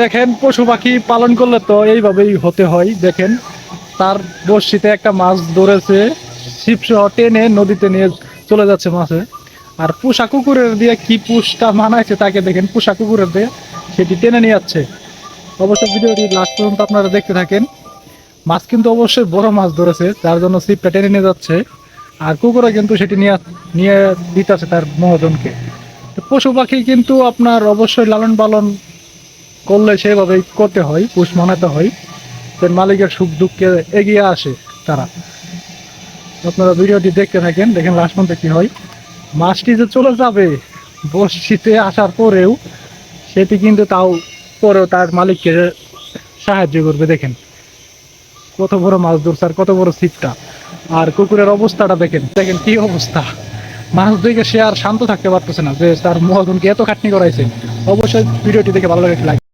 দেখেন পশু পাখি পালন করলে তো এইভাবেই হতে হয়। দেখেন তার বড়শিতে একটা মাছ ধরেছে, ছিপ সহ টেনে নদীতে নিয়ে চলে যাচ্ছে মাছে। আর পোষা কুকুরের দিয়ে কি পুষটা মানাইছে তাকে দেখেন, পোষা কুকুরের দিয়ে সেটি টেনে নিয়ে যাচ্ছে। অবশ্যই ভিডিওটি লাস্ট পর্যন্ত আপনারা দেখতে থাকেন। মাছ কিন্তু অবশ্যই বড় মাছ ধরেছে, যার জন্য ছিপটা টেনে নিয়ে যাচ্ছে। আর কুকুরে কিন্তু সেটি নিয়ে নিয়ে দিতেছে তার মহাজনকে। তো পশু পাখি কিন্তু আপনার অবশ্যই লালন পালন করলে সেভাবেই করতে হয়, পুষ মানাতে হয়, তার মালিকের সুখ দুঃখে এগিয়ে আসে তারা। আপনারা ভিডিওটি দেখতে থাকেন, দেখেন লাস্ট পর্যন্ত কি হয়। মাছটি যে চলে যাবে বড়শিতে আসার পরেও, সেটি কিন্তু তাও পরেও তার মালিককে সাহায্য করবে। দেখেন কত বড় মাছ ধরছে আর কত বড় ছিপটা। আর কুকুরের অবস্থাটা দেখেন, দেখেন কি অবস্থা। মাছ দেখে সে আর শান্ত থাকতে পারতেছে না যে তার মহাজনকে এত খাটনি করাইছে। অবশ্যই ভিডিওটি দেখে ভালো লাগে লাইক